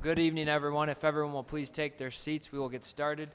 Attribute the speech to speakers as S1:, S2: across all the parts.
S1: Well, good evening, everyone. If everyone will please take their seats, we will get started.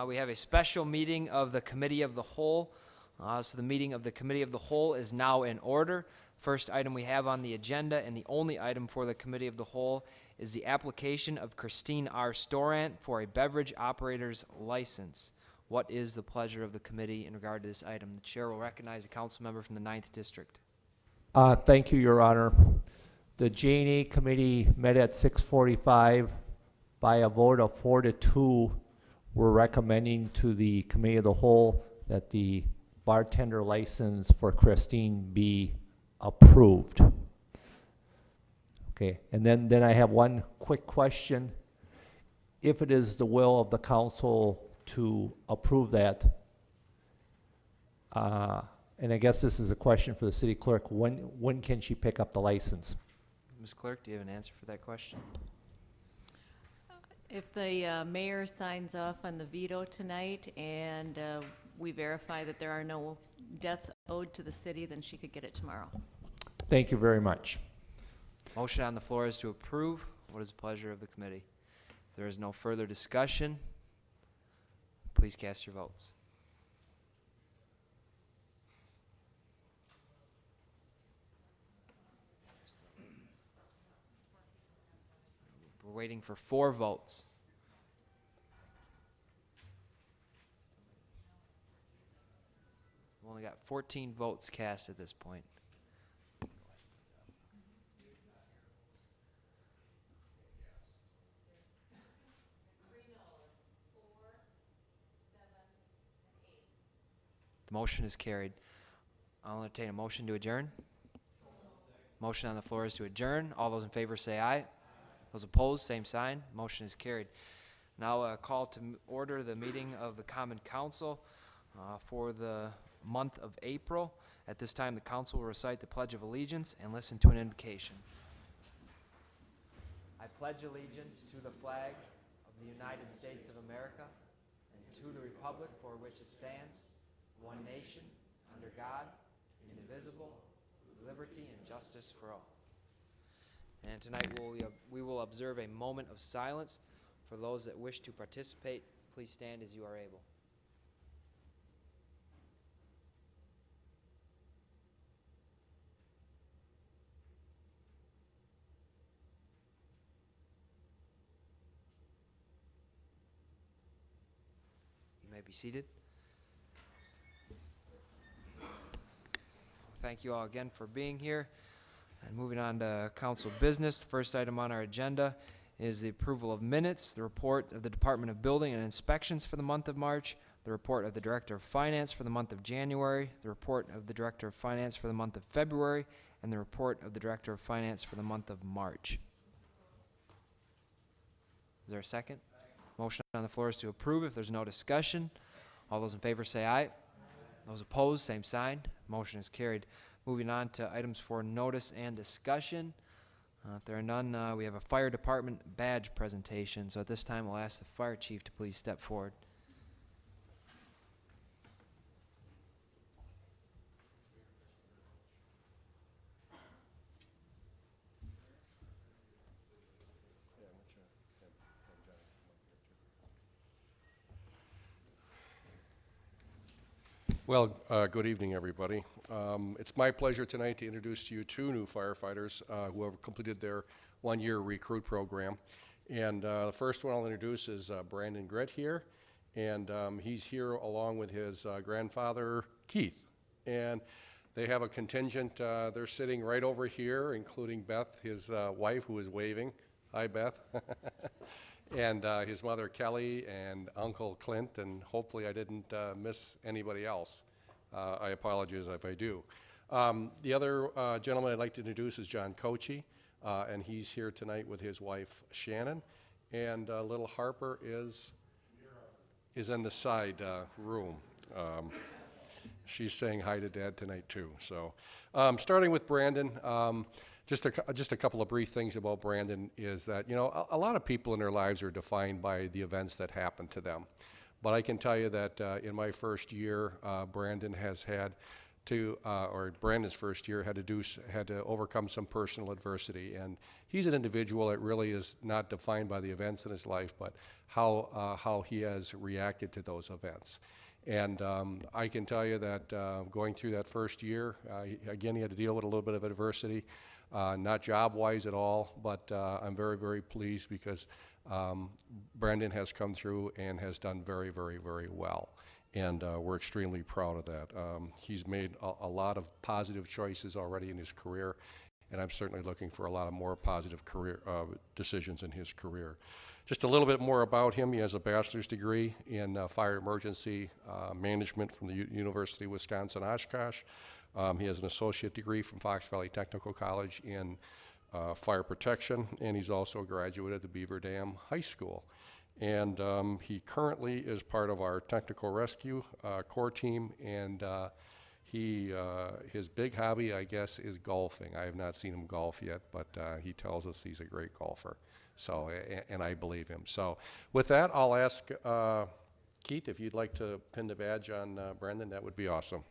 S1: We have a special meeting of the Committee of the Whole. So the meeting of the Committee of the Whole is now in order. First item we have on the agenda, and the only item for the Committee of the Whole, is the application of Christine R. Storant for a beverage operator's license. What is the pleasure of the committee in regard to this item? The chair will recognize a council member from the 9th District.
S2: Thank you, Your Honor. The J&A Committee met at 6:45. By a vote of 4-2, we're recommending to the Committee of the Whole that the bartender license for Christine be approved. Okay, and then I have one quick question. If it is the will of the council to approve that, and I guess this is a question for the city clerk, when can she pick up the license?
S1: Ms. Clerk, do you have an answer for that question?
S3: If the mayor signs off on the veto tonight and we verify that there are no debts owed to the city, then she could get it tomorrow.
S2: Thank you very much.
S1: Motion on the floor is to approve. What is the pleasure of the committee? If there is no further discussion, please cast your votes. We're waiting for 4 votes. We've only got 14 votes cast at this point. The motion is carried. I'll entertain a motion to adjourn. Motion on the floor is to adjourn. All those in favor say aye. Those opposed, same sign. Motion is carried. Now call to order the meeting of the Common Council for the month of April. At this time, the council will recite the Pledge of Allegiance and listen to an invocation. I pledge allegiance to the flag of the United States of America and to the republic for which it stands, one nation, under God, indivisible, with liberty and justice for all. And tonight we will observe a moment of silence. For those that wish to participate, please stand as you are able. You may be seated. Thank you all again for being here. And moving on to council business, the first item on our agenda is the approval of minutes, the report of the Department of Building and Inspections for the month of March, the report of the Director of Finance for the month of January, the report of the Director of Finance for the month of February, and the report of the Director of Finance for the month of March. Is there a second? Motion on the floor is to approve. If there's no discussion, all those in favor say aye. Those opposed, same sign. Motion is carried. Moving on to items for notice and discussion. If there are none, we have a fire department badge presentation. So at this time, we'll ask the fire chief to please step forward.
S4: Well, good evening, everybody. It's my pleasure tonight to introduce to you 2 new firefighters who have completed their 1-year recruit program. And the first one I'll introduce is Brandon Gritt here. And he's here along with his grandfather, Keith. And they have a contingent. They're sitting right over here, including Beth, his wife, who is waving. Hi, Beth. And his mother Kelly and Uncle Clint, and hopefully I didn't miss anybody else. I apologize if I do. The other gentleman I'd like to introduce is John Kochi, and he's here tonight with his wife Shannon, and little Harper is in the side room. She's saying hi to Dad tonight too. So starting with Brandon. Just a couple of brief things about Brandon is that, you know, a lot of people in their lives are defined by the events that happen to them. But I can tell you that in my first year, Brandon has had or Brandon's first year, had to overcome some personal adversity. And he's an individual that really is not defined by the events in his life, but how he has reacted to those events. And I can tell you that going through that first year, again, he had to deal with a little bit of adversity, not job-wise at all, but I'm very, very pleased because Brandon has come through and has done very, very, very well. And we're extremely proud of that. He's made a lot of positive choices already in his career, and I'm certainly looking for a lot of more positive career decisions in his career. Just a little bit more about him. He has a bachelor's degree in fire emergency management from the University of Wisconsin-Oshkosh. He has an associate degree from Fox Valley Technical College in fire protection, and he's also a graduate of the Beaver Dam High School. And he currently is part of our technical rescue core team, and his big hobby, I guess, is golfing. I have not seen him golf yet, but he tells us he's a great golfer. So, and I believe him. So with that, I'll ask Keith, if you'd like to pin the badge on Brandon, that would be awesome.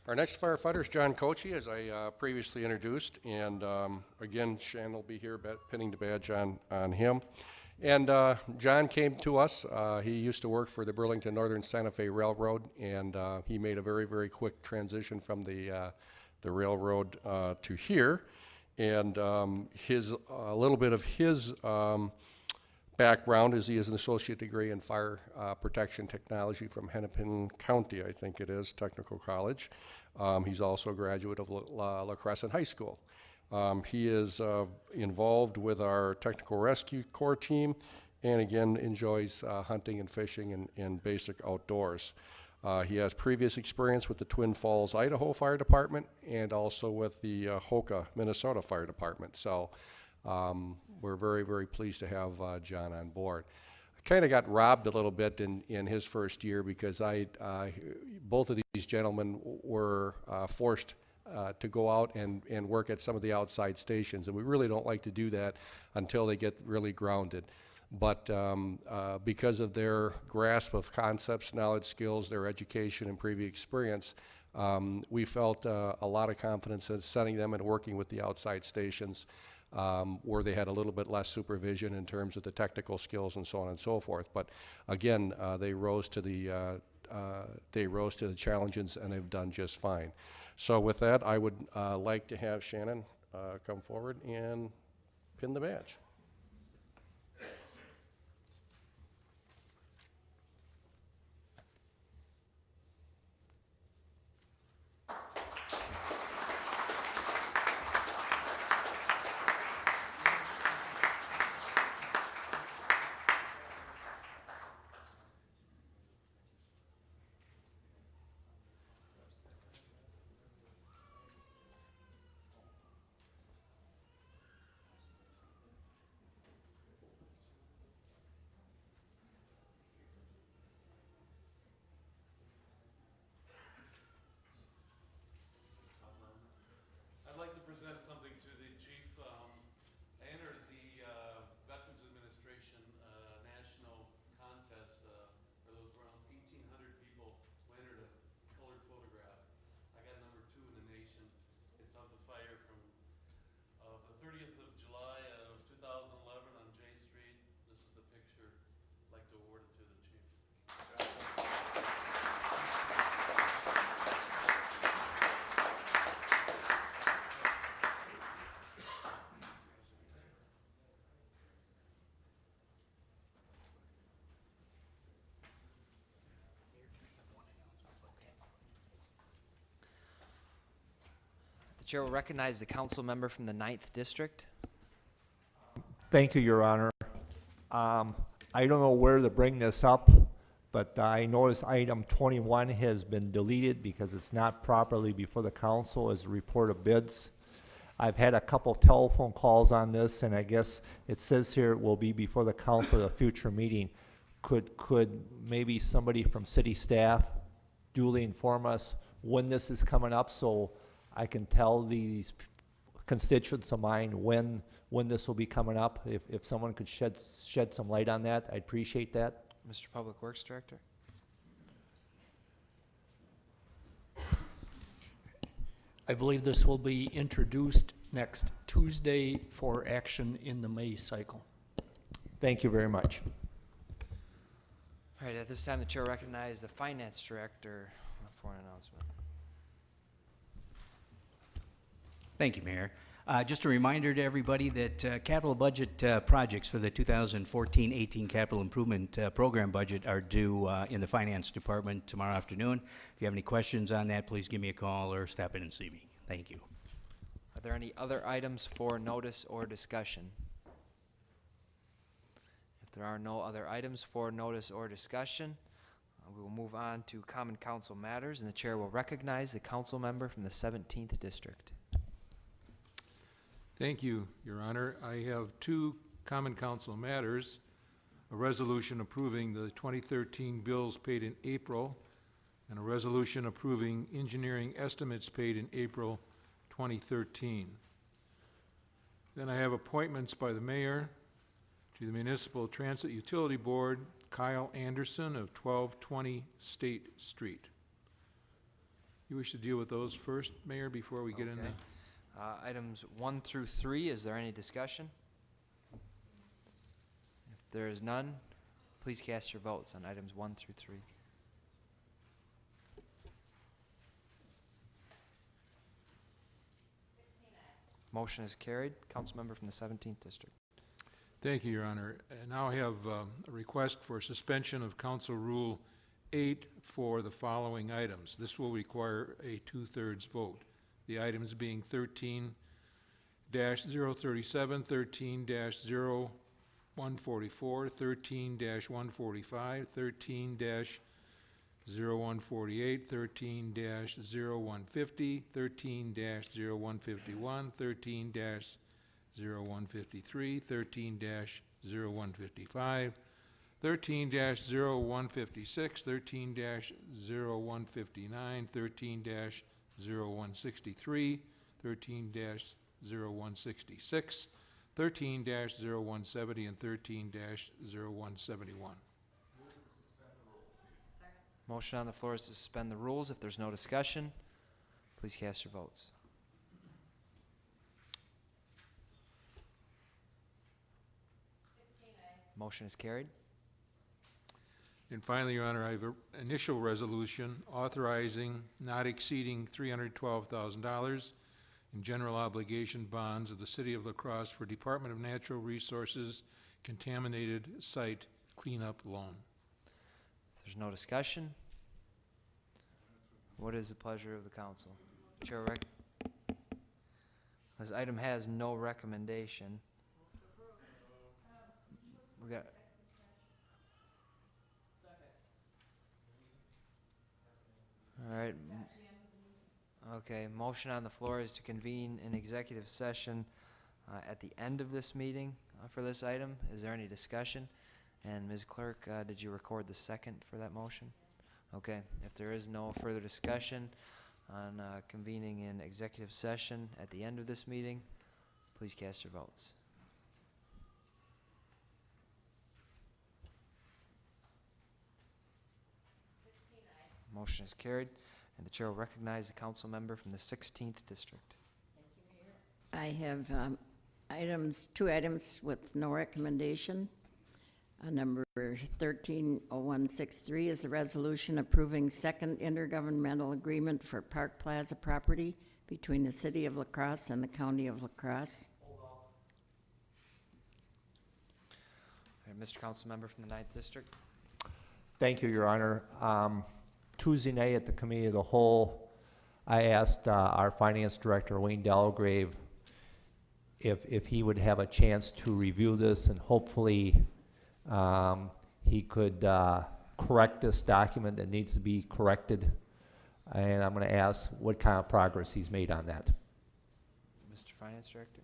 S4: Our next firefighter is John Kochi, as I previously introduced, and again, Shan will be here pinning the badge on him. And John came to us. He used to work for the Burlington Northern Santa Fe Railroad, and he made a very, very quick transition from the railroad to here. And a little bit of his background is he has an associate degree in fire protection technology from Hennepin County, I think it is, Technical College. He's also a graduate of La Crosse High School. He is involved with our technical rescue core team, and again enjoys hunting and fishing and basic outdoors. He has previous experience with the Twin Falls, Idaho Fire Department, and also with the Hoka, Minnesota Fire Department. So we're very, very pleased to have John on board. I kind of got robbed a little bit in his first year because both of these gentlemen were forced to go out and work at some of the outside stations, and we really don't like to do that until they get really grounded. But because of their grasp of concepts, knowledge, skills, their education, and previous experience, we felt a lot of confidence in sending them and working with the outside stations where they had a little bit less supervision in terms of the technical skills and so on and so forth. But again, they rose to the challenges and have done just fine. So with that, I would like to have Shannon come forward and pin the badge.
S5: I'd like to present something to the chief. I entered the Veterans Administration national contest where there was around 1,800 people who entered a colored photograph. I got number 2 in the nation. It's of the fire from the 30th of July of 2011 on J Street. This is the picture. I'd like to award it to the chief.
S1: The chair will recognize the council member from the 9th District.
S2: Thank you, Your Honor. I don't know where to bring this up, but I notice item 21 has been deleted because it's not properly before the council as a report of bids. I've had a couple telephone calls on this, and I guess it says here it will be before the council at a future meeting. Could maybe somebody from city staff duly inform us when this is coming up, so I can tell these constituents of mine when this will be coming up? If someone could shed some light on that, I'd appreciate that.
S1: Mr. Public Works Director?
S6: I believe this will be introduced next Tuesday for action in the May cycle.
S2: Thank you very much.
S1: All right, at this time, the chair recognizes the Finance Director for an announcement.
S7: Thank you, Mayor. Just a reminder to everybody that capital budget projects for the 2014-18 capital improvement program budget are due in the Finance Department tomorrow afternoon. If you have any questions on that, please give me a call or stop in and see me. Thank you.
S1: Are there any other items for notice or discussion? If there are no other items for notice or discussion, we will move on to Common Council matters, and the chair will recognize the council member from the 17th District.
S8: Thank you, Your Honor. I have two Common Council matters: a resolution approving the 2013 bills paid in April, and a resolution approving engineering estimates paid in April 2013. Then I have appointments by the mayor to the Municipal Transit Utility Board, Kyle Anderson of 1220 State Street. You wish to deal with those first, Mayor, before we get into...
S1: Items 1 through 3, is there any discussion? If there is none, please cast your votes on items 1 through 3. Motion is carried. Council member from the 17th District.
S8: Thank you, Your Honor. And now I have a request for suspension of Council Rule 8 for the following items. This will require a 2/3 vote. The items being 13-037, 13-0144, 13-145, 13-0148, 13-0150, 13-0151, 13-0153, 13-0155, 13-0156, 13-0159, 13-0163, 13-0166, 13-0170, and 13-0171.
S1: Motion on the floor is to suspend the rules. If there's no discussion, please cast your votes. Motion is carried.
S8: And finally, Your Honor, I have an initial resolution authorizing not exceeding $312,000 in general obligation bonds of the City of La Crosse for Department of Natural Resources contaminated site cleanup loan.
S1: If there's no discussion, what is the pleasure of the council? Chair this item has no recommendation. We got. All right. Okay, motion on the floor is to convene an executive session at the end of this meeting for this item. Is there any discussion? And Ms. Clerk, did you record the second for that motion? Okay, if there is no further discussion on convening an executive session at the end of this meeting, please cast your votes. Motion is carried, and the chair will recognize the council member from the 16th District.
S9: I have two items with no recommendation. Number 130163 is a resolution approving second intergovernmental agreement for Park Plaza property between the City of La Crosse and the County of La Crosse.
S1: All right, Mr. Council member from the 9th District.
S2: Thank you, Your Honor. Tuesday night at the Committee of the Whole, I asked our Finance Director, Wayne Delgrave, if he would have a chance to review this, and hopefully he could correct this document that needs to be corrected. And I'm going to ask what kind of progress he's made on that.
S1: Mr. Finance Director?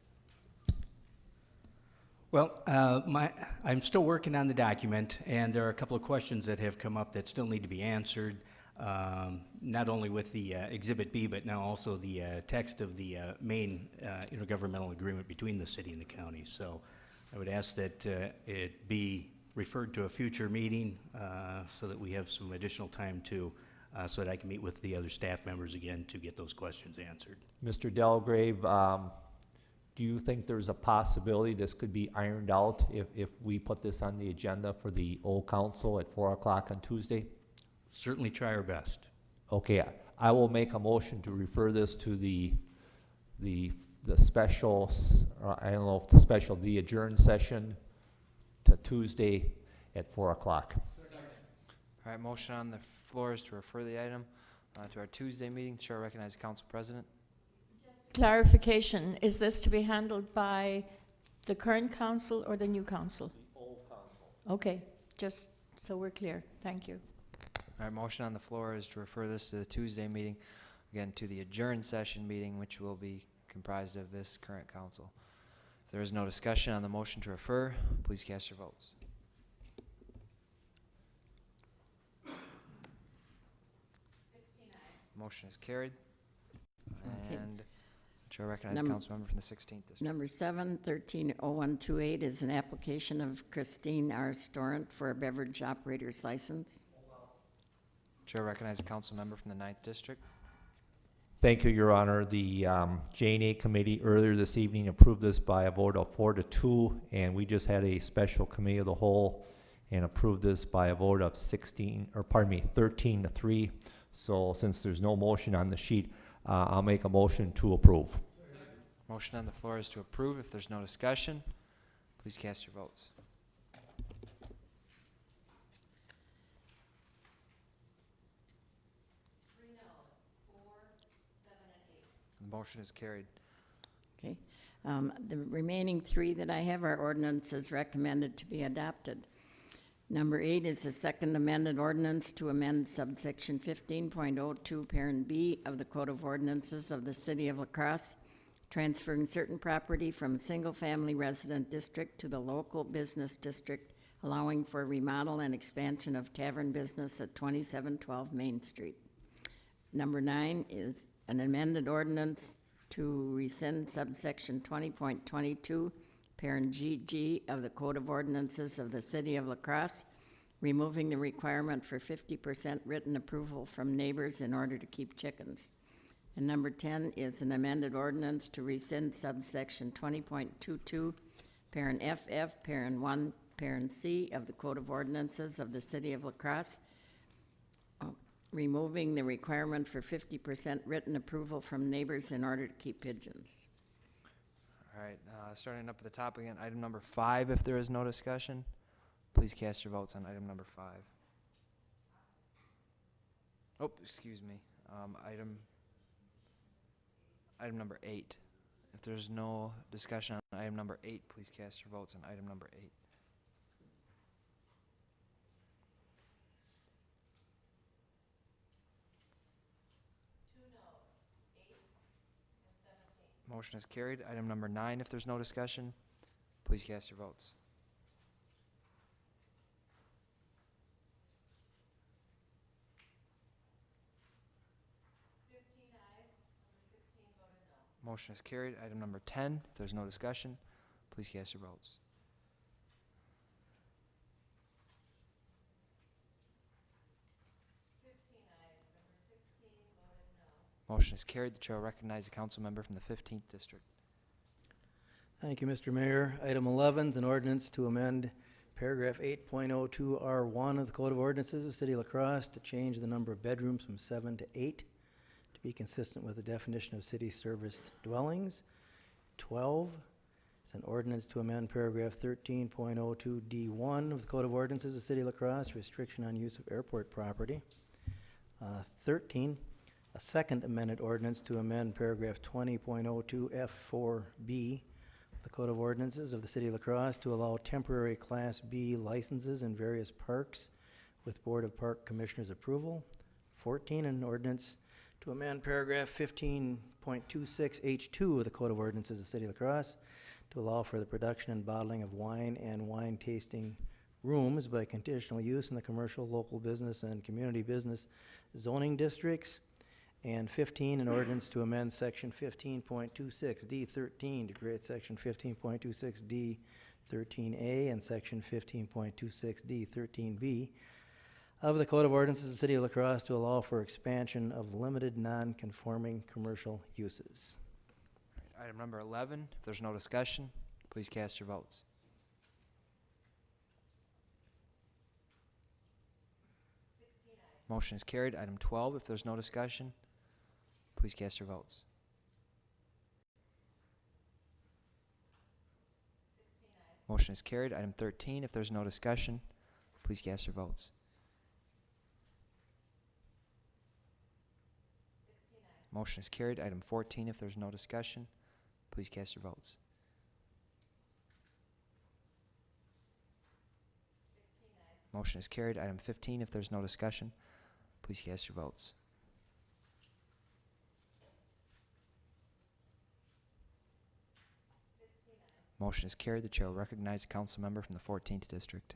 S7: Well, I'm still working on the document, and there are a couple of questions that have come up that still need to be answered, not only with the Exhibit B, but now also the text of the main intergovernmental agreement between the city and the county. So I would ask that it be referred to a future meeting so that we have some additional time to, so that I can meet with the other staff members again to get those questions answered.
S2: Mr. Delgrave, do you think there's a possibility this could be ironed out if we put this on the agenda for the old council at 4 o'clock on Tuesday?
S7: Certainly try our best.
S2: Okay, I will make a motion to refer this to the special, I don't know if the special, the adjourned session to Tuesday at 4 o'clock.
S1: All right, motion on the floor is to refer the item to our Tuesday meeting. The chair recognizes the council president.
S10: Clarification, is this to be handled by the current council or the new council?
S2: The old council.
S10: Okay, just so we're clear. Thank you.
S1: All right, motion on the floor is to refer this to the Tuesday meeting, again, to the adjourned session meeting, which will be comprised of this current council. If there is no discussion on the motion to refer, please cast your votes. Motion is carried.
S9: Okay.
S1: And Chair recognizes
S9: Number-
S1: council member from the 16th district.
S9: Number 7, 130128 is an application of Christine R. Storant for a beverage operator's license.
S1: Chair recognizes council member from the 9th district.
S2: Thank you, Your Honor. The J&A committee earlier this evening approved this by a vote of 4-2, and we just had a special committee of the whole and approved this by a vote of 13-3. So since there's no motion on the sheet, I'll make a motion to approve.
S1: Motion on the floor is to approve. If there's no discussion, please cast your votes. The motion is carried.
S9: Okay. The remaining 3 that I have are ordinances recommended to be adopted. Number 8 is the second amended ordinance to amend subsection 15.02, parent B of the Code of Ordinances of the City of La Crosse, transferring certain property from single-family resident district to the local business district, allowing for remodel and expansion of tavern business at 2712 Main Street. Number 9 is an amended ordinance to rescind subsection 20.22, parent GG of the Code of Ordinances of the City of La Crosse, removing the requirement for 50% written approval from neighbors in order to keep chickens. And number 10 is an amended ordinance to rescind subsection 20.22, parent FF, parent 1, parent C of the Code of Ordinances of the City of La Crosse, removing the requirement for 50% written approval from neighbors in order to keep pigeons.
S1: All right, starting up at the top again, item number 5, if there is no discussion, please cast your votes on item number 5. Oh, excuse me, item number 8. If there's no discussion on item number 8, please cast your votes on item number 8. Motion is carried. Item number 9, if there's no discussion, please cast your votes. Motion is carried. Item number 10, if there's no discussion, please cast your votes. Motion is carried. The chair will recognize the council member from the 15th district.
S11: Thank you, Mr. Mayor. Item 11 is an ordinance to amend paragraph 8.02 R1 of the Code of Ordinances of the City of La Crosse to change the number of bedrooms from 7 to 8 to be consistent with the definition of city-serviced dwellings. 12 is an ordinance to amend paragraph 13.02 D1 of the Code of Ordinances of the City of La Crosse, restriction on use of airport property. 13, a second amended ordinance to amend paragraph 20.02 F4B of the Code of Ordinances of the City of La Crosse to allow temporary Class B licenses in various parks with Board of Park Commissioners approval. 14, an ordinance to amend paragraph 15.26H2 of the Code of Ordinances of the City of La Crosse to allow for the production and bottling of wine and wine tasting rooms by conditional use in the commercial, local business, and community business zoning districts. And 15, an ordinance to amend section 15.26D13 to create section 15.26D13A and section 15.26D13B of the Code of Ordinances of the City of La Crosse to allow for expansion of limited non-conforming commercial uses.
S1: Item number 11, if there's no discussion, please cast your votes. Motion is carried. Item 12, if there's no discussion, please cast your votes. Motion is carried. Item 13, if there's no discussion, please cast your votes. Motion is carried. Item 14, if there's no discussion, please cast your votes. Motion is carried. Item 15, if there's no discussion, please cast your votes. Motion is carried. The chair will recognize a council member from the 14th district.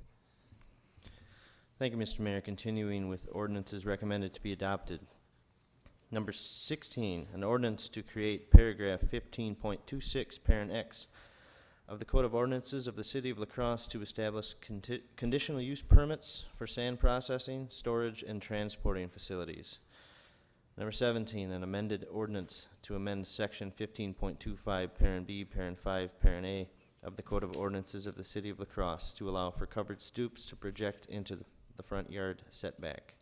S12: Thank you, Mr. Mayor. Continuing with ordinances recommended to be adopted. Number 16, an ordinance to create paragraph 15.26, parent X of the Code of Ordinances of the City of La Crosse to establish conditional use permits for sand processing, storage, and transporting facilities. Number 17, an amended ordinance to amend section 15.25, parent B, parent 5, parent A of the Code of Ordinances of the City of La Crosse to allow for covered stoops to project into the front yard setback.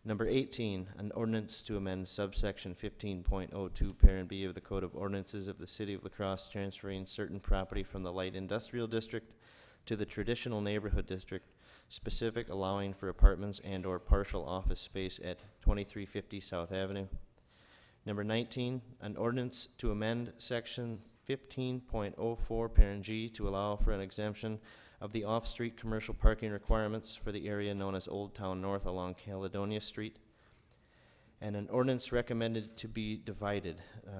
S12: Number 18, an ordinance to amend subsection 15.02, parent B of the Code of Ordinances of the City of La Crosse, transferring certain property from the light industrial district to the traditional neighborhood district, specific allowing for apartments and or partial office space at 2350 South Avenue. Number 19, an ordinance to amend section 15.04, parent G to allow for an exemption of the off-street commercial parking requirements for the area known as Old Town North along Caledonia Street. And an ordinance recommended to be divided.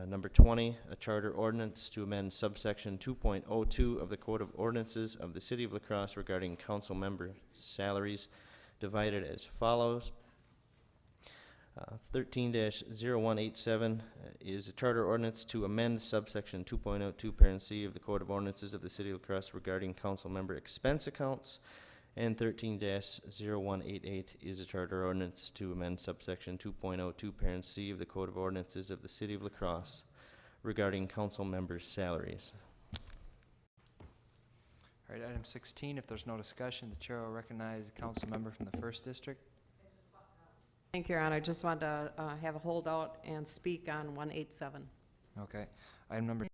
S12: Number 20, a charter ordinance to amend subsection 2.02 of the Code of Ordinances of the City of La Crosse regarding council member salaries, divided as follows. 13-0187 is a charter ordinance to amend subsection 2.02, parent C of the Code of Ordinances of the City of La Crosse regarding council member expense accounts. And 13-0188 is a charter ordinance to amend subsection 2.02, parent C of the Code of Ordinances of the City of La Crosse regarding council members' salaries.
S1: All right, item 16, if there's no discussion, the chair will recognize a council member from the 1st district.
S13: Thank you, Your Honor. I just wanted to have a holdout and speak on 187.
S1: Okay. Item number